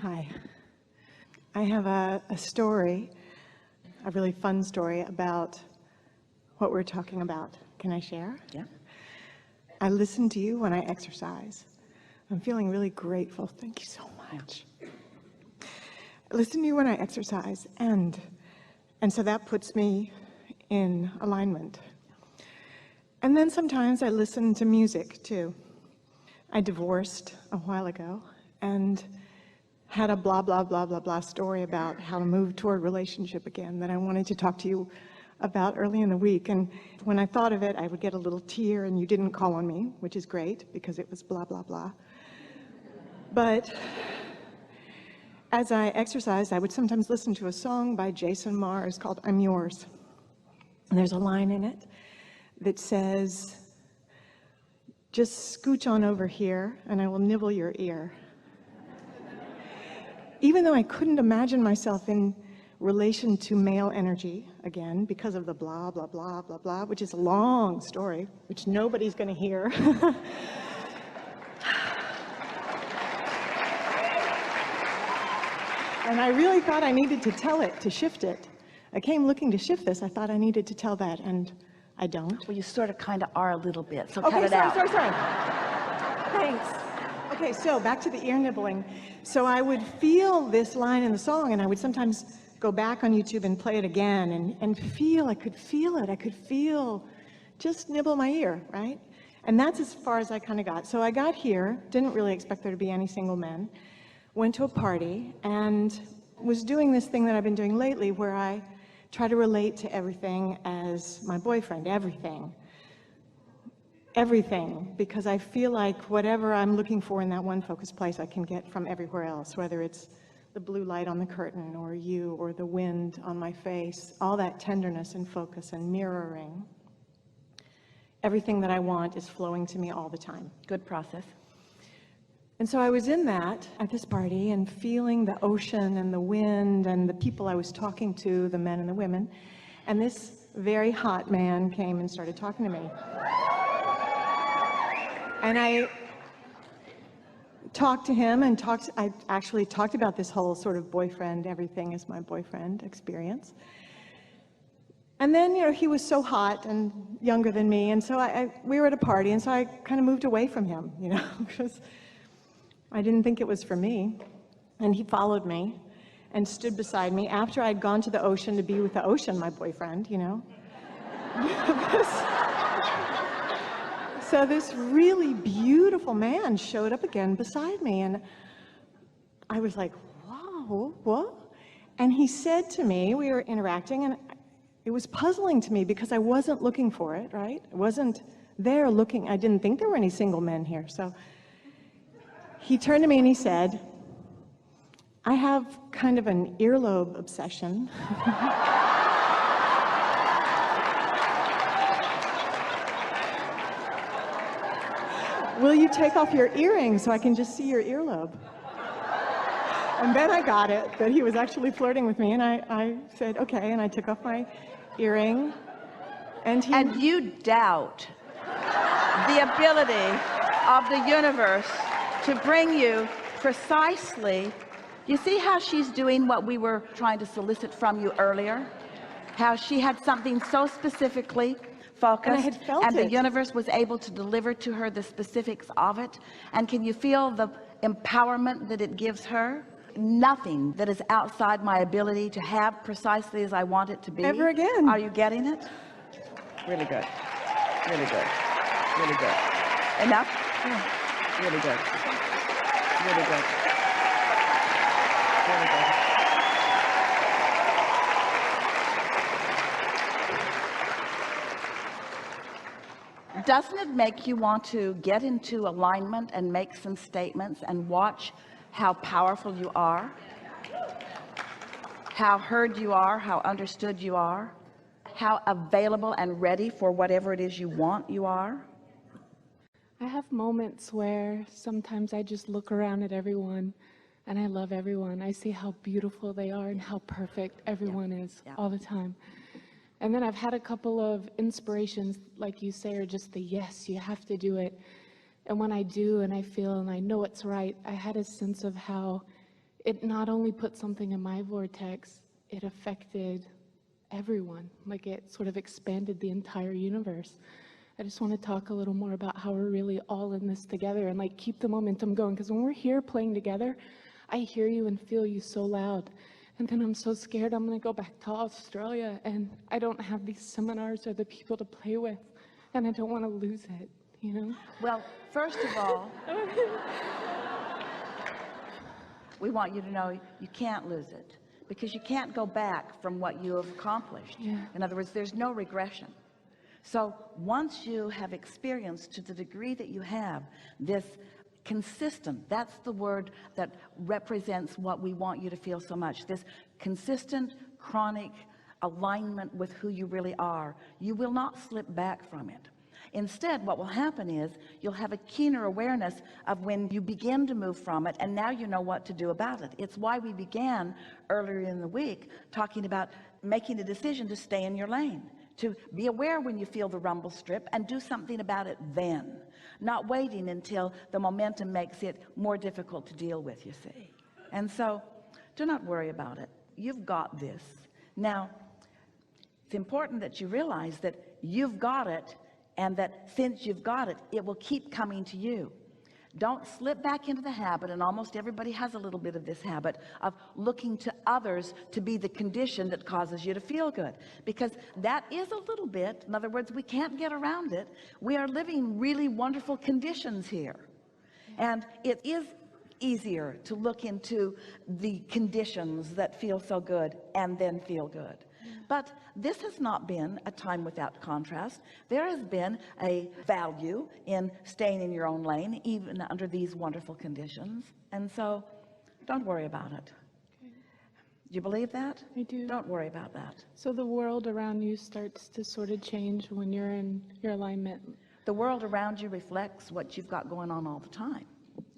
Hi. I have a story, a really fun story about what we're talking about. Can I share? Yeah. I listen to you when I exercise. I'm feeling really grateful. Thank you so much. I listen to you when I exercise, and so that puts me in alignment. And then sometimes I listen to music too. I divorced a while ago and had a blah, blah, blah, blah, blah story about how to move toward relationship again that I wanted to talk to you about early in the week. And when I thought of it, I would get a little tear, and you didn't call on me, which is great because it was blah, blah, blah. But as I exercised, I would sometimes listen to a song by Jason Mars called I'm Yours. And there's a line in it that says, just scooch on over here and I will nibble your ear. Even though I couldn't imagine myself in relation to male energy, again, because of the blah, blah, blah, blah, blah, which is a long story, which nobody's going to hear. And I really thought I needed to tell it, to shift it. I came looking to shift this. I thought I needed to tell that, and I don't. Well, you sort of kind of are a little bit, so okay, cut it out. Sorry. Thanks. Okay, so back to the ear nibbling. So I would feel this line in the song, and I would sometimes go back on YouTube and play it again and feel, I could feel, just nibble my ear, right? And that's as far as I kind of got. So I got here, didn't really expect there to be any single men, went to a party, and was doing this thing that I've been doing lately where I try to relate to everything as my boyfriend, everything, because I feel like whatever I'm looking for in that one focused place, I can get from everywhere else, whether it's the blue light on the curtain or you or the wind on my face, all that tenderness and focus and mirroring. Everything that I want is flowing to me all the time. Good process. And so I was in that at this party and feeling the ocean and the wind and the people I was talking to, the men and the women, and this very hot man came and started talking to me. And I talked to him and I actually talked about this whole sort of boyfriend, everything is my boyfriend experience. And then, you know, he was so hot and younger than me, and so we were at a party, and so I kind of moved away from him, you know, because I didn't think it was for me. And he followed me and stood beside me after I'd gone to the ocean to be with the ocean, my boyfriend, you know. So this really beautiful man showed up again beside me, and I was like, wow, what? And he said to me, we were interacting, and it was puzzling to me because I wasn't looking for it, right? I wasn't there looking. I didn't think there were any single men here. So he turned to me and he said, I have kind of an earlobe obsession. Will you take off your earrings so I can just see your earlobe? And then I got it, that he was actually flirting with me, and I said, okay, and I took off my earring, and he... And you doubt the ability of the universe to bring you precisely... You see how she's doing what we were trying to solicit from you earlier? How she had something so specifically focused, and I had felt and the it. universe was able to deliver to her the specifics of it. And can you feel the empowerment that it gives her? Nothing that is outside my ability to have precisely as I want it to be. Ever again. Are you getting it? Really good. Really good. Really good. Enough? Yeah. Really good. Really good. Really good. Doesn't it make you want to get into alignment and make some statements and watch how powerful you are, how heard you are, how understood you are, how available and ready for whatever it is you want you are? I have moments where sometimes I just look around at everyone And I love everyone. I see how beautiful they are and how perfect everyone is all the time. And then I've had a couple of inspirations, like you say, are just the yes, you have to do it. And when I do and I feel and I know it's right, I had a sense of how it not only put something in my vortex, it affected everyone. Like it sort of expanded the entire universe. I just want to talk a little more about how we're really all in this together and like keep the momentum going. Because when we're here playing together, I hear you and feel you so loud. And then I'm so scared I'm going to go back to Australia and I don't have these seminars or the people to play with. And I don't want to lose it, you know? Well, first of all, we want you to know you can't lose it because you can't go back from what you have accomplished. In other words, there's no regression. So once you have experienced to the degree that you have this consistent, that's the word that represents what we want you to feel so much, this consistent chronic alignment with who you really are, you will not slip back from it. Instead, what will happen is you'll have a keener awareness of when you begin to move from it, and now you know what to do about it. It's why we began earlier in the week talking about making a decision to stay in your lane, to be aware when you feel the rumble strip and do something about it then, not waiting until the momentum makes it more difficult to deal with, you see. And so do not worry about it. You've got this. Now, it's important that you realize that you've got it, and that since you've got it, it will keep coming to you. Don't slip back into the habit, and almost everybody has a little bit of this habit of looking to others to be the condition that causes you to feel good, because that is a little bit, in other words, we can't get around it. We are living really wonderful conditions here, and it is easier to look into the conditions that feel so good and then feel good. But this has not been a time without contrast. There has been a value in staying in your own lane, even under these wonderful conditions. And so don't worry about it. Do you believe that? I do. Don't worry about that. So the world around you starts to sort of change when you're in your alignment. The world around you reflects what you've got going on all the time.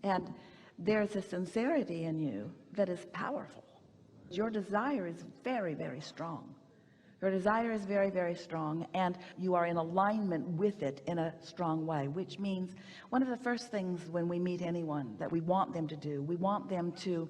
And there's a sincerity in you that is powerful. Your desire is very, very strong. Your desire is very, very strong, and you are in alignment with it in a strong way, which means one of the first things when we meet anyone that we want them to do, we want them to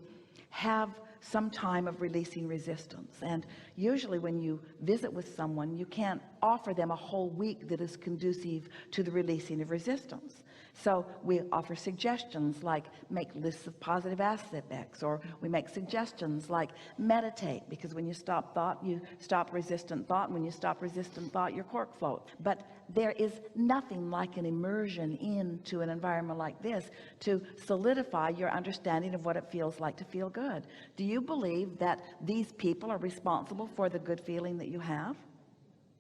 have some time of releasing resistance. And usually when you visit with someone, you can't offer them a whole week that is conducive to the releasing of resistance. So we offer suggestions like make lists of positive aspects, or we make suggestions like meditate, because when you stop thought, you stop resistant thought, and when you stop resistant thought, your cork floats. But there is nothing like an immersion into an environment like this to solidify your understanding of what it feels like to feel good. Do you believe that these people are responsible for the good feeling that you have?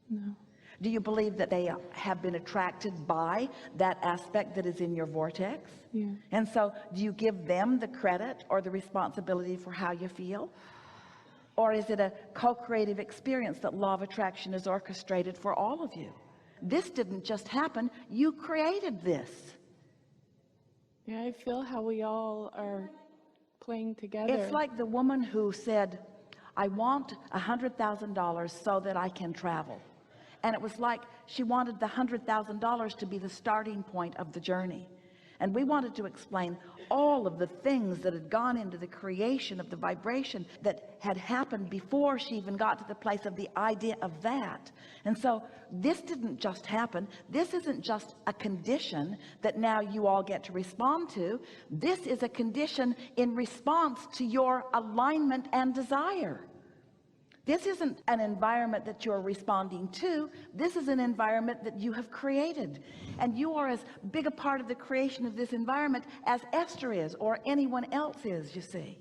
No. Do you believe that they have been attracted by that aspect that is in your vortex? Yeah. And so do you give them the credit or the responsibility for how you feel? Or is it a co-creative experience that law of attraction is orchestrated for all of you? This didn't just happen, you created this. Yeah, I feel how we all are playing together. It's like the woman who said, I want $100,000 so that I can travel. And it was like she wanted the $100,000 to be the starting point of the journey. And we wanted to explain all of the things that had gone into the creation of the vibration that had happened before she even got to the place of the idea of that. And so this didn't just happen. This isn't just a condition that now you all get to respond to. This is a condition in response to your alignment and desire. This isn't an environment that you're responding to. This is an environment that you have created, and you are as big a part of the creation of this environment as Esther is, or anyone else is. You see,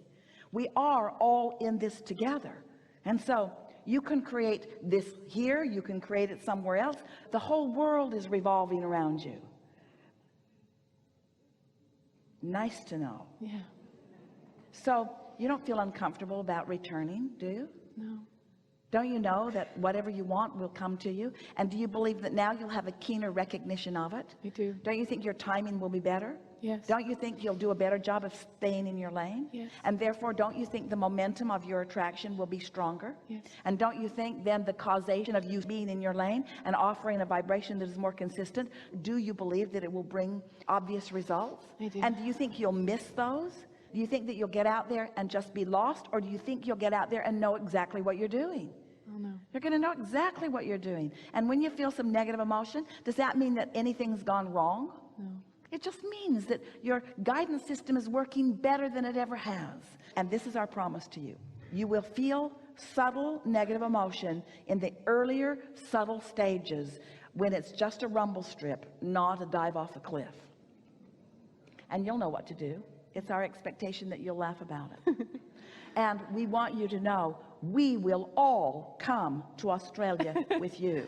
we are all in this together. And so you can create this here, you can create it somewhere else. The whole world is revolving around you. Nice to know. Yeah. So you don't feel uncomfortable about returning, do you? No. Don't you know that whatever you want will come to you? And do you believe that now you'll have a keener recognition of it? I do. Don't you think your timing will be better? Yes. Don't you think you'll do a better job of staying in your lane? Yes. And therefore, don't you think the momentum of your attraction will be stronger? Yes. And don't you think then the causation of you being in your lane and offering a vibration that is more consistent, do you believe that it will bring obvious results? I do. And do you think you'll miss those? Do you think that you'll get out there and just be lost? Or do you think you'll get out there and know exactly what you're doing? Oh, no. You're going to know exactly what you're doing. And when you feel some negative emotion, does that mean that anything's gone wrong? No. It just means that your guidance system is working better than it ever has. And this is our promise to you. You will feel subtle negative emotion in the earlier subtle stages when it's just a rumble strip, not a dive off a cliff. And you'll know what to do. It's our expectation that you'll laugh about it. And we want you to know we will all come to Australia with you.